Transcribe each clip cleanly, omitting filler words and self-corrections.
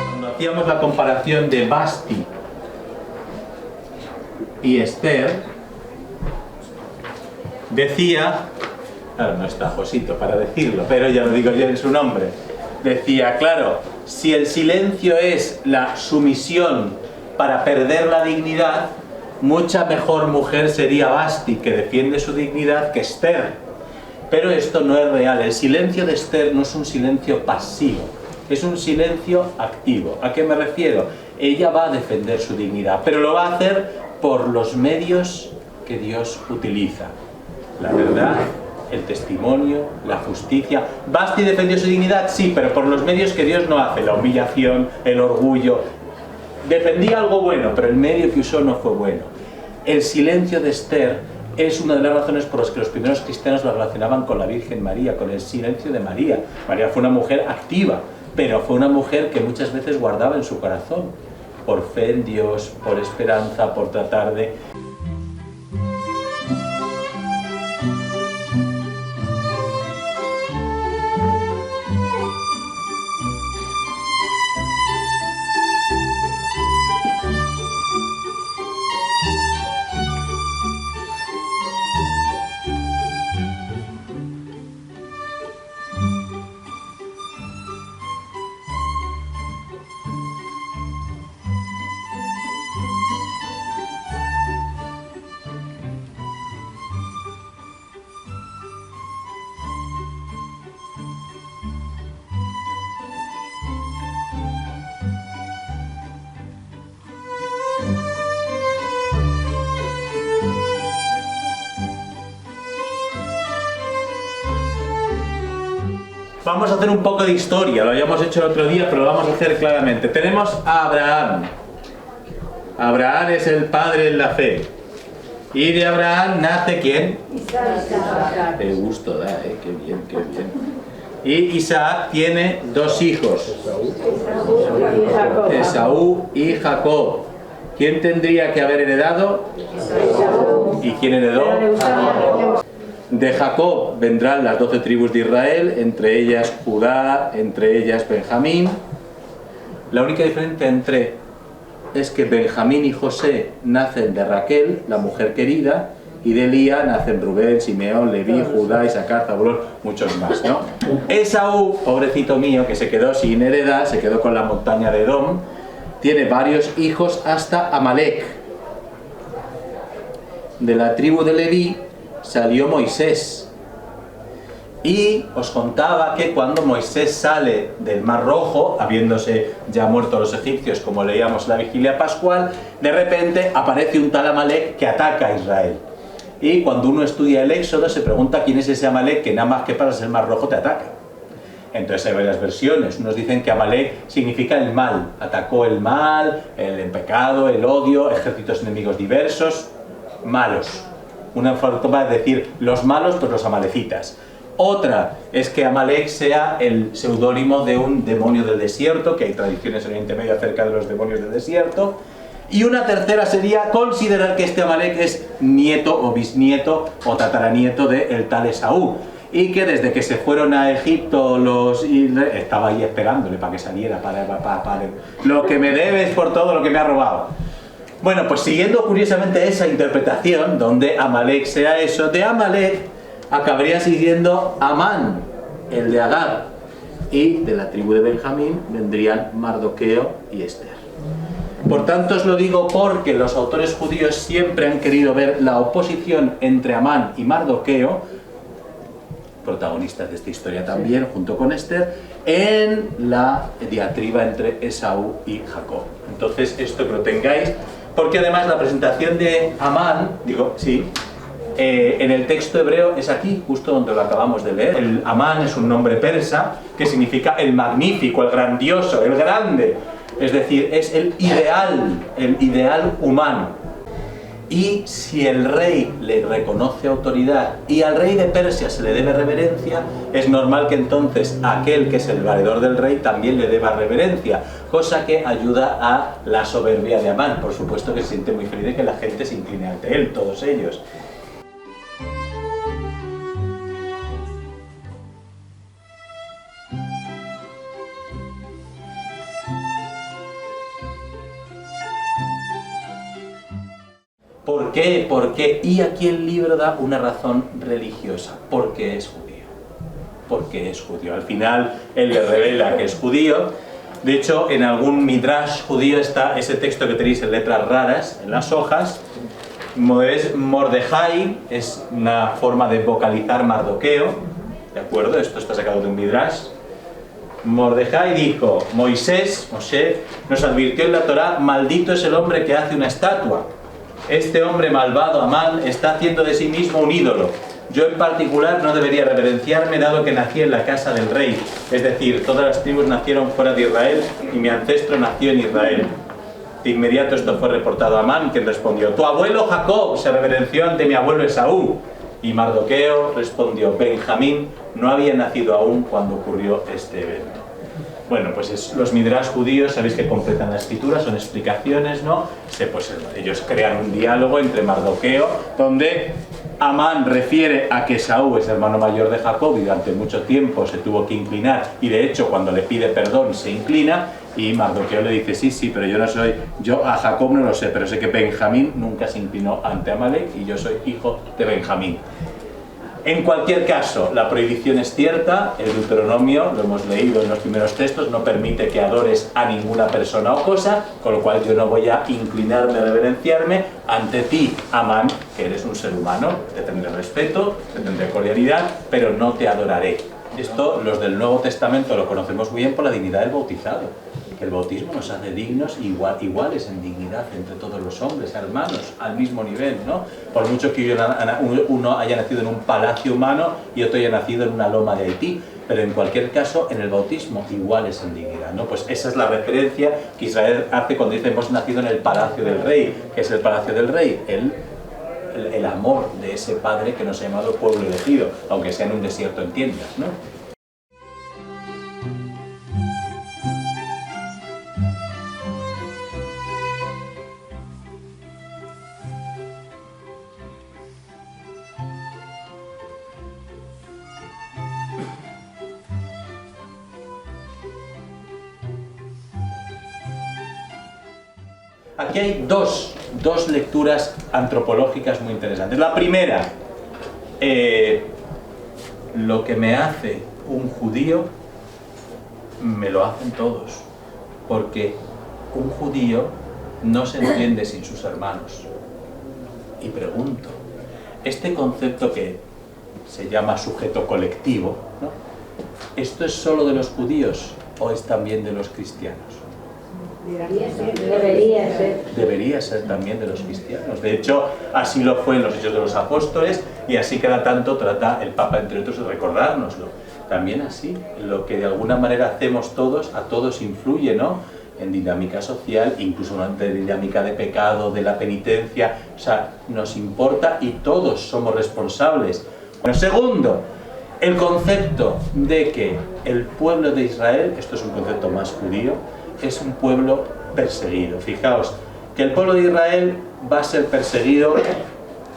Cuando hacíamos la comparación de Vasti y Esther, decía, claro, no está Josito para decirlo, pero ya lo digo yo en su nombre, decía, claro, si el silencio es la sumisión para perder la dignidad, mucha mejor mujer sería Vasti, que defiende su dignidad, que Esther. Pero esto no es real. El silencio de Esther no es un silencio pasivo, es un silencio activo. ¿A qué me refiero? Ella va a defender su dignidad, pero lo va a hacer por los medios que Dios utiliza. La verdad, el testimonio, la justicia. ¿Vasti defendió su dignidad? Sí, pero por los medios que Dios no hace. La humillación, el orgullo. Defendía algo bueno, pero el medio que usó no fue bueno. El silencio de Esther es una de las razones por las que los primeros cristianos la relacionaban con la Virgen María, con el silencio de María. María fue una mujer activa, pero fue una mujer que muchas veces guardaba en su corazón, por fe en Dios, por esperanza, por tratar de... Vamos a hacer un poco de historia, lo habíamos hecho el otro día, pero lo vamos a hacer claramente. Tenemos a Abraham. Abraham es el padre en la fe. Y de Abraham nace ¿quién? Isaac. Qué gusto da, qué bien, qué bien. Y Isaac tiene dos hijos, Esaú y Jacob. ¿Quién tendría que haber heredado? Esaú. ¿Y quién heredó? De Jacob vendrán las 12 tribus de Israel, entre ellas Judá, entre ellas Benjamín. La única diferencia es que Benjamín y José nacen de Raquel, la mujer querida, y de Lía nacen Rubén, Simeón, Leví, Judá, Isaacar, Zabulón, muchos más, ¿no? Esaú, pobrecito mío, que se quedó sin heredad, se quedó con la montaña de Edom, tiene varios hijos hasta Amalek. De la tribu de Leví salió Moisés. Y os contaba que cuando Moisés sale del Mar Rojo, habiéndose ya muerto los egipcios, como leíamos en la vigilia pascual, de repente aparece un tal Amalek que ataca a Israel. Y cuando uno estudia el Éxodo se pregunta quién es ese Amalek que nada más que pasas el Mar Rojo te ataca. Entonces hay varias versiones. Unos dicen que Amalek significa el mal, atacó el mal, el pecado, el odio, ejércitos enemigos diversos, malos. Una forma de decir los malos, pues los amalecitas. Otra es que Amalek sea el seudónimo de un demonio del desierto, que hay tradiciones en Oriente Medio acerca de los demonios del desierto. Y una tercera sería considerar que este Amalek es nieto o bisnieto o tataranieto del tal Esaú. Y que desde que se fueron a Egipto estaba ahí esperándole para que saliera, para lo que me debes por todo lo que me ha robado. Bueno, pues siguiendo curiosamente esa interpretación, donde Amalek sea eso, de Amalek acabaría siguiendo Amán, el de Agar, y de la tribu de Benjamín vendrían Mardoqueo y Esther. Por tanto os lo digo porque los autores judíos siempre han querido ver la oposición entre Amán y Mardoqueo, protagonistas de esta historia también, junto con Esther, en la diatriba entre Esaú y Jacob. Entonces, esto que lo tengáis, porque además la presentación de Amán, en el texto hebreo es aquí, justo donde lo acabamos de leer. El Amán es un nombre persa que significa el magnífico, el grandioso, el grande. Es decir, es el ideal humano. Y si el rey le reconoce autoridad y al rey de Persia se le debe reverencia, es normal que entonces aquel que es el valedor del rey también le deba reverencia, cosa que ayuda a la soberbia de Amán. Por supuesto que se siente muy feliz de que la gente se incline ante él, todos ellos. ¿Por qué? ¿Por qué? Y aquí el libro da una razón religiosa. Porque es judío. Porque es judío. Al final, él le revela que es judío. De hecho, en algún midrash judío está ese texto que tenéis en letras raras, en las hojas. Es Mordejai, es una forma de vocalizar Mardoqueo. ¿De acuerdo? Esto está sacado de un midrash. Mordejai dijo, Moshe, nos advirtió en la Torá, maldito es el hombre que hace una estatua. Este hombre malvado, Amán, está haciendo de sí mismo un ídolo. Yo en particular no debería reverenciarme dado que nací en la casa del rey. Es decir, todas las tribus nacieron fuera de Israel y mi ancestro nació en Israel. De inmediato esto fue reportado a Amán, quien respondió, tu abuelo Jacob se reverenció ante mi abuelo Esaú. Y Mardoqueo respondió, Benjamín no había nacido aún cuando ocurrió este evento. Bueno, pues los midrash judíos, sabéis que completan la escritura, son explicaciones, ¿no? Pues ellos crean un diálogo entre Mardoqueo, donde Amán refiere a que Esaú es hermano mayor de Jacob y durante mucho tiempo se tuvo que inclinar, y de hecho cuando le pide perdón se inclina, y Mardoqueo le dice, sí, pero yo a Jacob no lo sé, pero sé que Benjamín nunca se inclinó ante Amalek y yo soy hijo de Benjamín. En cualquier caso, la prohibición es cierta, el Deuteronomio, lo hemos leído en los primeros textos, no permite que adores a ninguna persona o cosa, con lo cual yo no voy a inclinarme, a reverenciarme ante ti, Amán, que eres un ser humano, te tendré respeto, te tendré cordialidad, pero no te adoraré. Esto, los del Nuevo Testamento lo conocemos muy bien por la dignidad del bautizado. El bautismo nos hace dignos, iguales en dignidad entre todos los hombres, hermanos, al mismo nivel, ¿no? Por mucho que uno haya nacido en un palacio humano y otro haya nacido en una loma de Haití, pero en cualquier caso, en el bautismo, iguales en dignidad, ¿no? Pues esa es la referencia que Israel hace cuando dice hemos nacido en el palacio del rey. ¿Qué es el palacio del rey? El amor de ese padre que nos ha llamado pueblo elegido, aunque sea en un desierto en tiendas, ¿no? Aquí hay dos lecturas antropológicas muy interesantes. La primera, lo que me hace un judío, me lo hacen todos, porque un judío no se entiende sin sus hermanos. Y pregunto, este concepto que se llama sujeto colectivo, ¿no? ¿Esto es solo de los judíos o es también de los cristianos? Debería ser también de los cristianos. De hecho, así lo fue en los Hechos de los Apóstoles y así cada tanto trata el Papa, entre otros, de recordárnoslo. También así, lo que de alguna manera hacemos todos, a todos influye, ¿no? En dinámica social, incluso en dinámica de pecado, de la penitencia, o sea, nos importa y todos somos responsables. Bueno, segundo, el concepto de que el pueblo de Israel, esto es un concepto más judío, es un pueblo perseguido. Fijaos, que el pueblo de Israel va a ser perseguido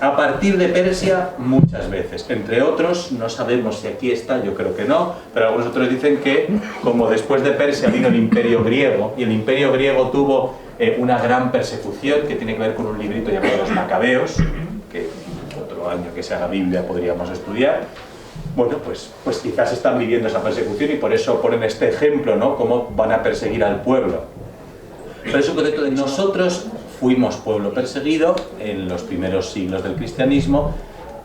a partir de Persia muchas veces. Entre otros, no sabemos si aquí está, yo creo que no, pero algunos otros dicen que como después de Persia vino el Imperio Griego, y el Imperio Griego tuvo una gran persecución que tiene que ver con un librito llamado Los Macabeos, que otro año que sea la Biblia podríamos estudiar. Bueno, pues quizás están viviendo esa persecución y por eso ponen este ejemplo, ¿no? Cómo van a perseguir al pueblo. Pero es un concepto de nosotros fuimos pueblo perseguido en los primeros siglos del cristianismo.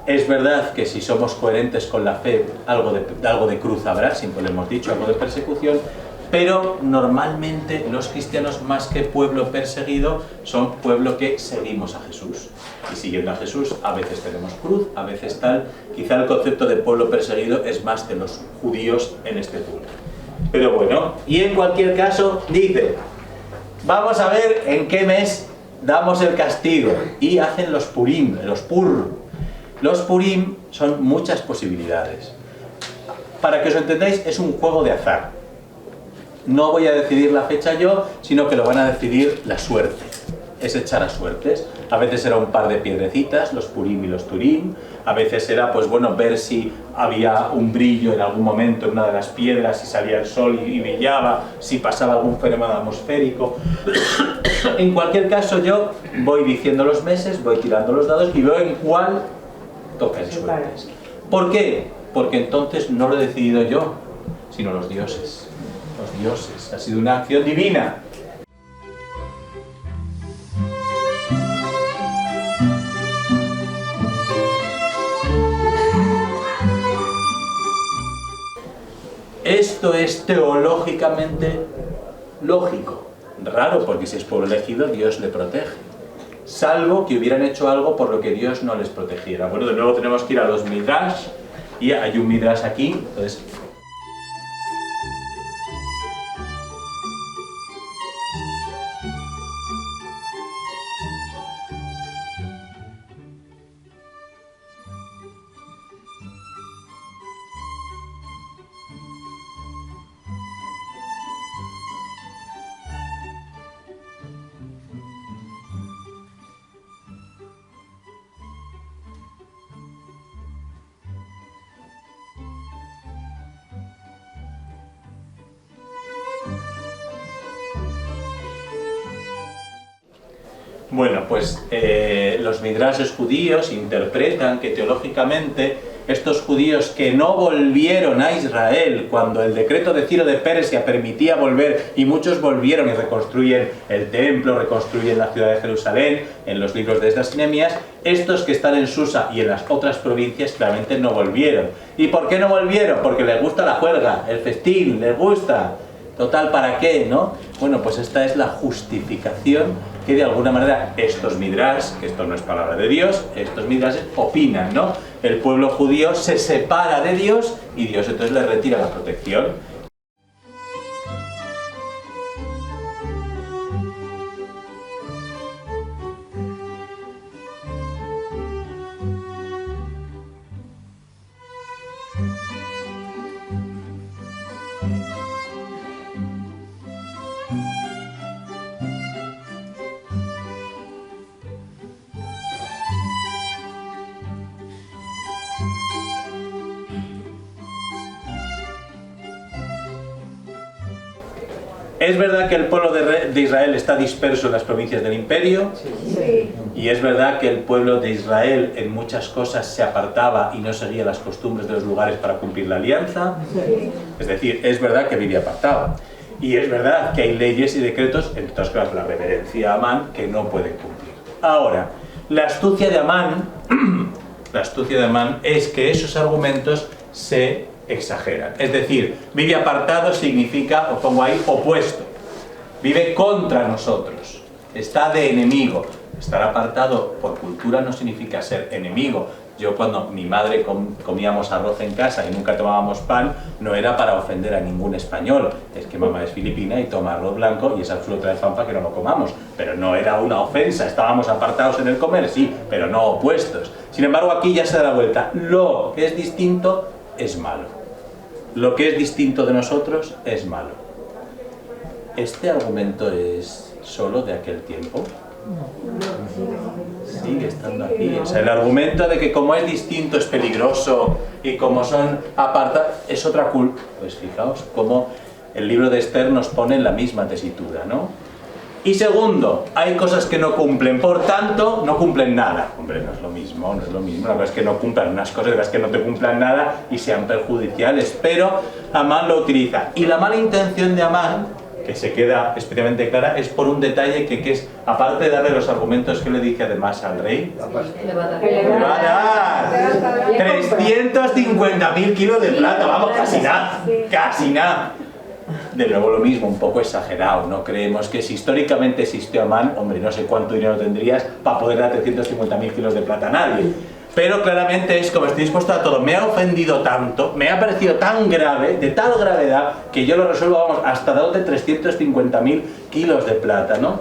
Es verdad que si somos coherentes con la fe, algo de cruz habrá, siempre lo hemos dicho, algo de persecución, pero normalmente los cristianos, más que pueblo perseguido, son pueblo que seguimos a Jesús. Y siguiendo a Jesús, a veces tenemos cruz, a veces tal. Quizá el concepto de pueblo perseguido es más de los judíos en este punto. Pero bueno, y en cualquier caso, dice, vamos a ver en qué mes damos el castigo, y hacen los Purim, los Pur. Los Purim son muchas posibilidades. Para que os entendáis, es un juego de azar. No voy a decidir la fecha yo, sino que lo van a decidir la suerte. Es echar a suertes. A veces era un par de piedrecitas, los Purim y los Turim. A veces era, pues bueno, ver si había un brillo en algún momento en una de las piedras, si salía el sol y brillaba, si pasaba algún fenómeno atmosférico. En cualquier caso, yo voy diciendo los meses, voy tirando los dados y veo en cuál toca el suertes. ¿Por qué? Porque entonces no lo he decidido yo, sino los dioses. Los dioses. Ha sido una acción divina. Esto es teológicamente lógico. Raro, porque si es pueblo elegido, Dios le protege. Salvo que hubieran hecho algo por lo que Dios no les protegiera. Bueno, de nuevo tenemos que ir a los Midrash, y hay un Midrash aquí, entonces... Bueno, pues los midrashes judíos interpretan que teológicamente estos judíos que no volvieron a Israel cuando el decreto de Ciro de Persia permitía volver, y muchos volvieron y reconstruyen el templo, reconstruyen la ciudad de Jerusalén, en los libros de Esdras y Nehemías, estos que están en Susa y en las otras provincias claramente no volvieron. ¿Y por qué no volvieron? Porque les gusta la juerga, el festín, les gusta. Total, ¿para qué, no? Bueno, pues esta es la justificación que de alguna manera estos midrash, que esto no es palabra de Dios, estos midrash opinan, ¿no? El pueblo judío se separa de Dios y Dios entonces le retira la protección. ¿Es verdad que el pueblo de Israel está disperso en las provincias del imperio? Sí. Y es verdad que el pueblo de Israel en muchas cosas se apartaba y no seguía las costumbres de los lugares para cumplir la alianza. Sí. Es decir, es verdad que vivía apartado. Y es verdad que hay leyes y decretos, entre otras cosas la reverencia a Amán, que no pueden cumplir. Ahora, la astucia de Amán es que esos argumentos se exageran. Es decir, vive apartado significa, os pongo ahí, opuesto. Vive contra nosotros. Está de enemigo. Estar apartado por cultura no significa ser enemigo. Yo cuando mi madre comíamos arroz en casa y nunca tomábamos pan, no era para ofender a ningún español. Es que mamá es filipina y toma arroz blanco y es absoluta de fanfa que no lo comamos. Pero no era una ofensa. Estábamos apartados en el comer, sí, pero no opuestos. Sin embargo, aquí ya se da la vuelta. Lo que es distinto es malo. Lo que es distinto de nosotros es malo. ¿Este argumento es solo de aquel tiempo? Sigue estando aquí. O sea, el argumento de que como es distinto es peligroso y como son apartados es otra culpa. Pues fijaos cómo el libro de Esther nos pone en la misma tesitura, ¿no? Y segundo, hay cosas que no cumplen, por tanto, no cumplen nada. Hombre, no es lo mismo, no es lo mismo. La verdad es que no cumplan unas cosas, la verdad es que no te cumplan nada y sean perjudiciales. Pero Amán lo utiliza. Y la mala intención de Amán, que se queda especialmente clara, es por un detalle que es, aparte de darle los argumentos que le dice además al rey, le va a dar 350.000 kilos de plata, vamos, casi nada, casi nada. De nuevo lo mismo, un poco exagerado, no creemos que si históricamente existió Amán, hombre, no sé cuánto dinero tendrías para poder dar 350.000 kilos de plata a nadie. Pero claramente es como estoy dispuesto a todo, me ha ofendido tanto, me ha parecido tan grave, de tal gravedad, que yo lo resuelvo, vamos, hasta dándote 350.000 kilos de plata, ¿no?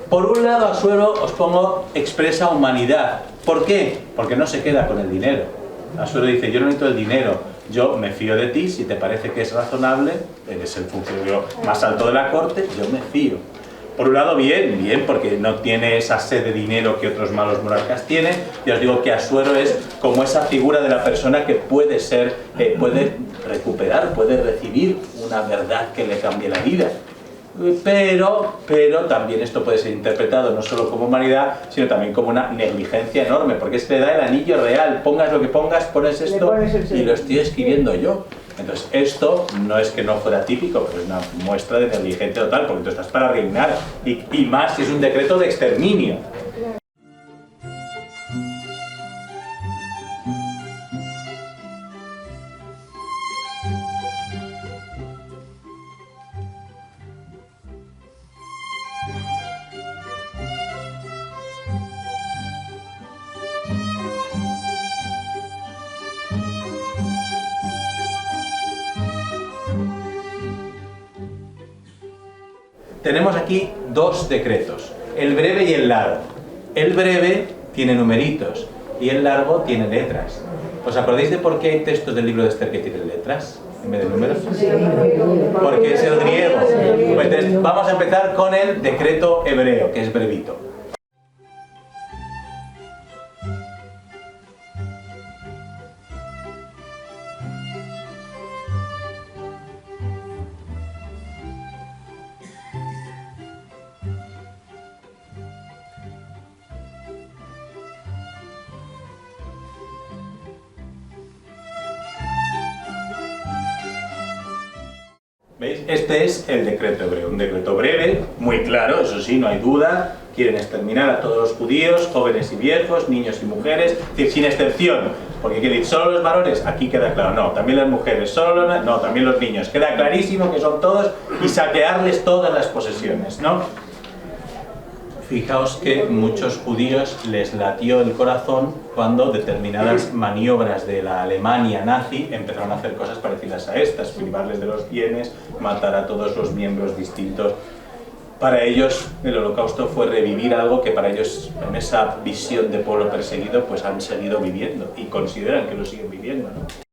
Por un lado, Asuero, os pongo, expresa humanidad. ¿Por qué? Porque no se queda con el dinero. Asuero dice, yo no necesito el dinero, yo me fío de ti, si te parece que es razonable, eres el funcionario más alto de la corte, yo me fío. Por un lado, bien, porque no tiene esa sed de dinero que otros malos monarcas tienen. Y os digo que Asuero es como esa figura de la persona que puede recuperar, puede recibir una verdad que le cambie la vida. Pero también esto puede ser interpretado no solo como humanidad, sino también como una negligencia enorme, porque es que le da el anillo real, pongas lo que pongas, pones esto y lo estoy escribiendo yo. Entonces esto no es que no fuera típico, pero es una muestra de negligencia total, porque tú estás para reinar, y más si es un decreto de exterminio. Tenemos aquí dos decretos, el breve y el largo. El breve tiene numeritos y el largo tiene letras. ¿Os acordáis de por qué hay textos del libro de Esther que tienen letras en vez de números? Porque es el griego. Pues entonces, vamos a empezar con el decreto hebreo, que es brevito. ¿Veis? Este es el decreto hebreo, un decreto breve, muy claro, eso sí, no hay duda. Quieren exterminar a todos los judíos, jóvenes y viejos, niños y mujeres, es decir, sin excepción. Porque quiere decir, solo los varones, aquí queda claro, no, también las mujeres, no, también los niños, queda clarísimo que son todos, y saquearles todas las posesiones, ¿no? Fijaos que muchos judíos les latió el corazón cuando determinadas maniobras de la Alemania nazi empezaron a hacer cosas parecidas a estas, privarles de los bienes, matar a todos los miembros distintos. Para ellos el holocausto fue revivir algo que para ellos, en esa visión de pueblo perseguido, pues han seguido viviendo y consideran que lo siguen viviendo, ¿no?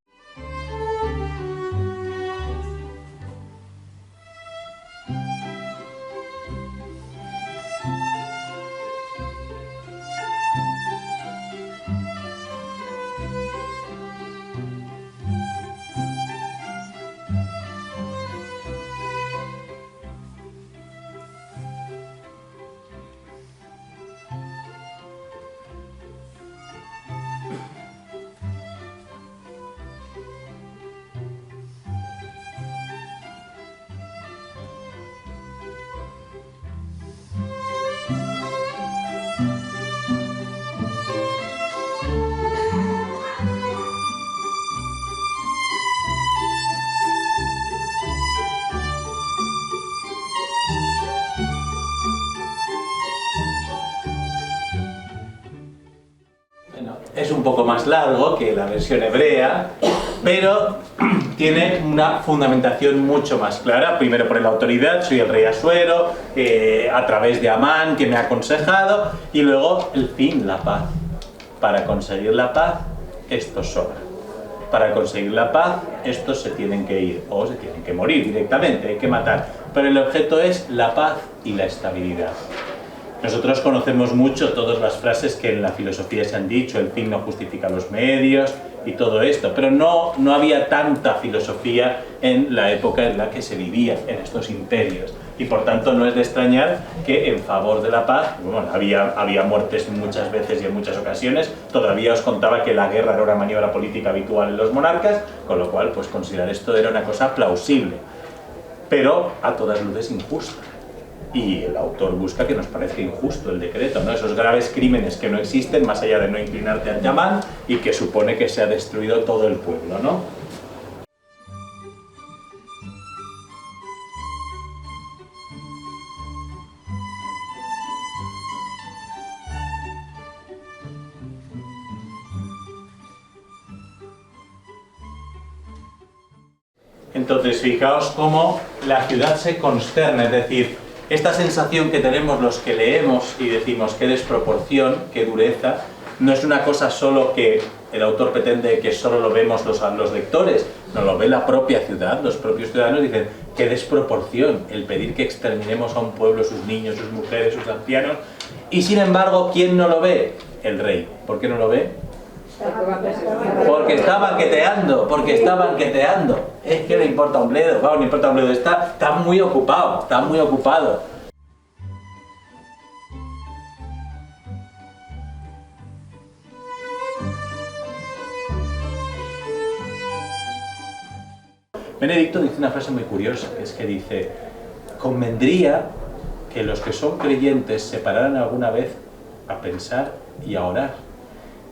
Es un poco más largo que la versión hebrea, pero tiene una fundamentación mucho más clara. Primero por la autoridad, soy el rey Asuero, a través de Amán, que me ha aconsejado, y luego el fin, la paz. Para conseguir la paz, esto sobra. Para conseguir la paz, estos se tienen que ir, o se tienen que morir directamente, hay que matar. Pero el objeto es la paz y la estabilidad. Nosotros conocemos mucho todas las frases que en la filosofía se han dicho, el fin no justifica los medios y todo esto, pero no había tanta filosofía en la época en la que se vivía en estos imperios. Y por tanto no es de extrañar que en favor de la paz, bueno, había muertes muchas veces y en muchas ocasiones, todavía os contaba que la guerra era una maniobra política habitual en los monarcas, con lo cual pues considerar esto era una cosa plausible, pero a todas luces injusta. Y el autor busca que nos parezca injusto el decreto, ¿no? Esos graves crímenes que no existen, más allá de no inclinarte ante Amán, y que supone que se ha destruido todo el pueblo, ¿no? Entonces, fijaos cómo la ciudad se consterna, es decir, Esta sensación que tenemos los que leemos y decimos qué desproporción, qué dureza, no es una cosa solo que el autor pretende que solo lo vemos los lectores, no lo ve la propia ciudad, los propios ciudadanos dicen qué desproporción el pedir que exterminemos a un pueblo, sus niños, sus mujeres, sus ancianos, y sin embargo, ¿quién no lo ve? El rey. ¿Por qué no lo ve? Porque está banqueteando, Es que le importa un bledo, vamos, le importa un bledo, está muy ocupado, Benedicto dice una frase muy curiosa, que es que dice, convendría que los que son creyentes se pararan alguna vez a pensar y a orar.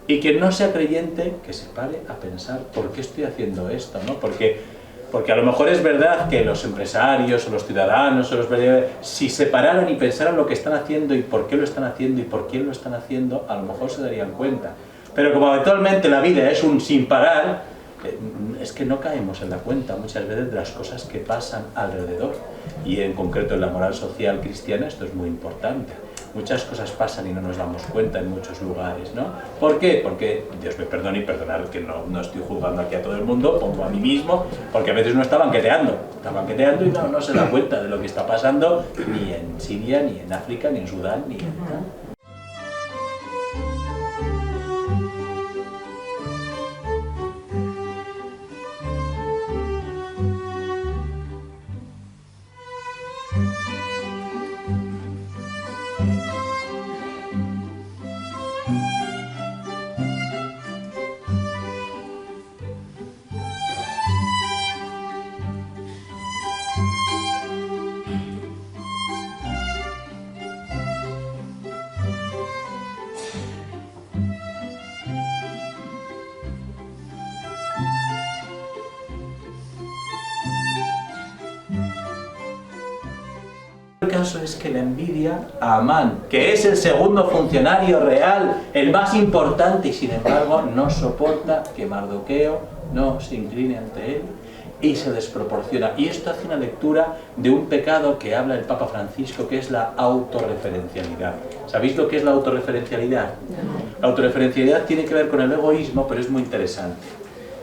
Y quien no sea creyente, que se pare a pensar por qué estoy haciendo esto, ¿no? Porque a lo mejor es verdad que los empresarios o los ciudadanos o los si se pararan y pensaran lo que están haciendo y por qué lo están haciendo y por quién lo están haciendo, a lo mejor se darían cuenta. Pero como habitualmente la vida es un sin parar, es que no caemos en la cuenta muchas veces de las cosas que pasan alrededor. Y en concreto en la moral social cristiana esto es muy importante. Muchas cosas pasan y no nos damos cuenta en muchos lugares, ¿no? ¿Por qué? Porque, Dios me perdone y perdonad que no estoy juzgando aquí a todo el mundo, pongo a mí mismo, porque a veces uno está banqueteando y no se da cuenta de lo que está pasando ni en Siria, ni en África, ni en Sudán, ni en tal. El caso es que la envidia a Amán, que es el segundo funcionario real, el más importante, y sin embargo no soporta que Mardoqueo no se incline ante él y se desproporciona. Y esto hace una lectura de un pecado que habla el Papa Francisco, que es la autorreferencialidad. ¿Sabéis lo que es la autorreferencialidad? La autorreferencialidad tiene que ver con el egoísmo, pero es muy interesante.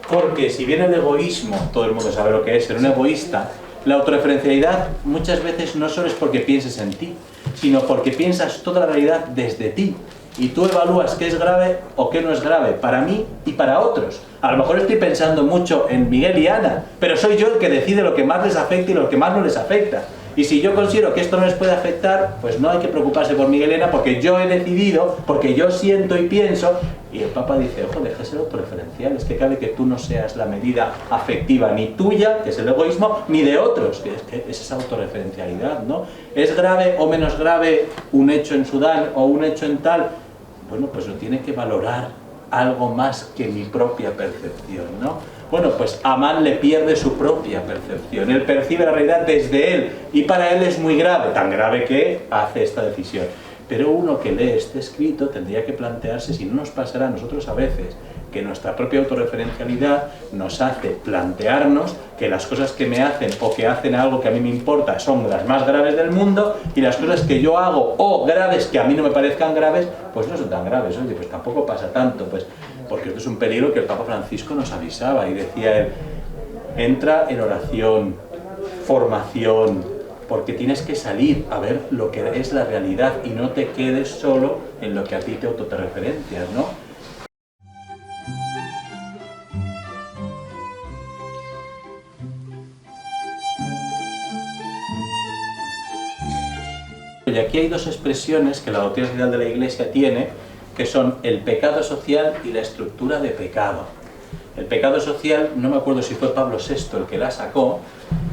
Porque si bien el egoísmo, todo el mundo sabe lo que es ser un egoísta, la autorreferencialidad muchas veces no solo es porque pienses en ti, sino porque piensas toda la realidad desde ti. Y tú evalúas qué es grave o qué no es grave, para mí y para otros. A lo mejor estoy pensando mucho en Miguel y Ana, pero soy yo el que decide lo que más les afecta y lo que más no les afecta. Y si yo considero que esto no les puede afectar, pues no hay que preocuparse por Miguel y Ana, porque yo he decidido, porque yo siento y pienso. Y el Papa dice, ojo, deja de ser autorreferencial, es que cabe que tú no seas la medida afectiva ni tuya, que es el egoísmo, ni de otros, que es esa autorreferencialidad, ¿no? ¿Es grave o menos grave un hecho en Sudán o un hecho en tal? Bueno, pues lo tiene que valorar algo más que mi propia percepción, ¿no? Bueno, pues Amán le pierde su propia percepción, él percibe la realidad desde él y para él es muy grave, tan grave que hace esta decisión. Pero uno que lee este escrito tendría que plantearse si no nos pasará a nosotros a veces que nuestra propia autorreferencialidad nos hace plantearnos que las cosas que me hacen o que hacen algo que a mí me importa son las más graves del mundo y las cosas que yo hago o graves que a mí no me parezcan graves, pues no son tan graves. Oye, pues tampoco pasa tanto, pues porque esto es un peligro que el Papa Francisco nos avisaba y decía él, entra en oración, formación, porque tienes que salir a ver lo que es la realidad y no te quedes solo en lo que a ti te autorreferencias, ¿no? Y aquí hay dos expresiones que la doctrina social de la Iglesia tiene, que son el pecado social y la estructura de pecado. El pecado social, no me acuerdo si fue Pablo VI el que la sacó,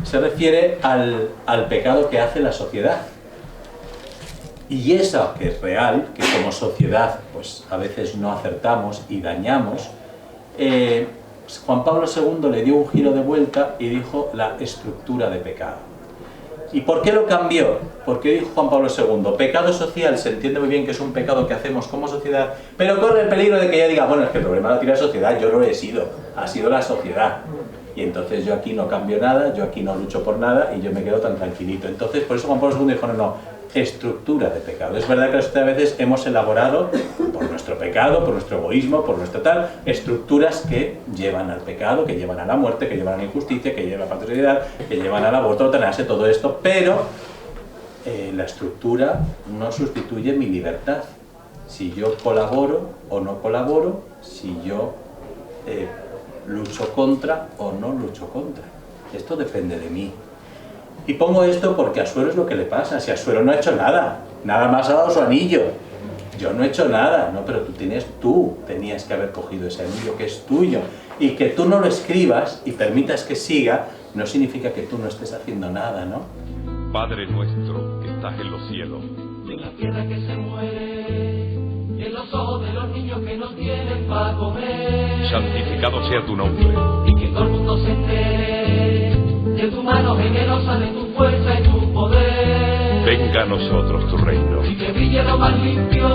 se refiere al pecado que hace la sociedad. Y eso que es real, que como sociedad pues a veces no acertamos y dañamos, Juan Pablo II le dio un giro de vuelta y dijo la estructura de pecado. ¿Y por qué lo cambió? Porque dijo Juan Pablo II, pecado social se entiende muy bien que es un pecado que hacemos como sociedad, pero corre el peligro de que ella diga, bueno, es que el problema lo tiene la sociedad, yo no he sido, ha sido la sociedad. y entonces yo aquí no cambio nada, yo aquí no lucho por nada y yo me quedo tan tranquilito. Entonces, por eso Juan Pablo II dijo, no, estructura de pecado. Es verdad que nosotros a veces hemos elaborado, por nuestro pecado, por nuestro egoísmo, por nuestra tal, estructuras que llevan al pecado, que llevan a la muerte, que llevan a la injusticia, que llevan a la patriarcalidad, que llevan al aborto, a la eutanasia, todo esto, pero la estructura no sustituye mi libertad. Si yo colaboro o no colaboro, si yo lucho contra o no lucho contra. Esto depende de mí. Y pongo esto porque a Suero es lo que le pasa. Si Asuero no ha hecho nada, nada más ha dado su anillo. Yo no he hecho nada, no, pero tú tenías que haber cogido ese anillo que es tuyo. Y que tú no lo escribas y permitas que siga, no significa que tú no estés haciendo nada, ¿no? Padre nuestro que estás en los cielos. En la tierra que se muere, en los ojos de los niños que no tienen para comer. Santificado sea tu nombre. Y que todo el mundo se entere de tu mano generosa, de tu fuerza y tu poder. Venga a nosotros tu reino. Y que brille lo más limpio,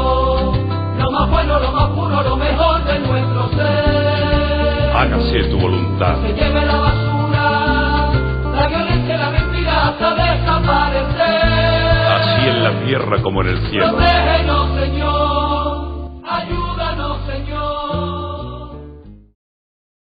lo más bueno, lo más puro, lo mejor de nuestro ser. Hágase tu voluntad. Que lleve la basura, la violencia y la mentira hasta desaparecer. Así en la tierra como en el cielo. Protégenos,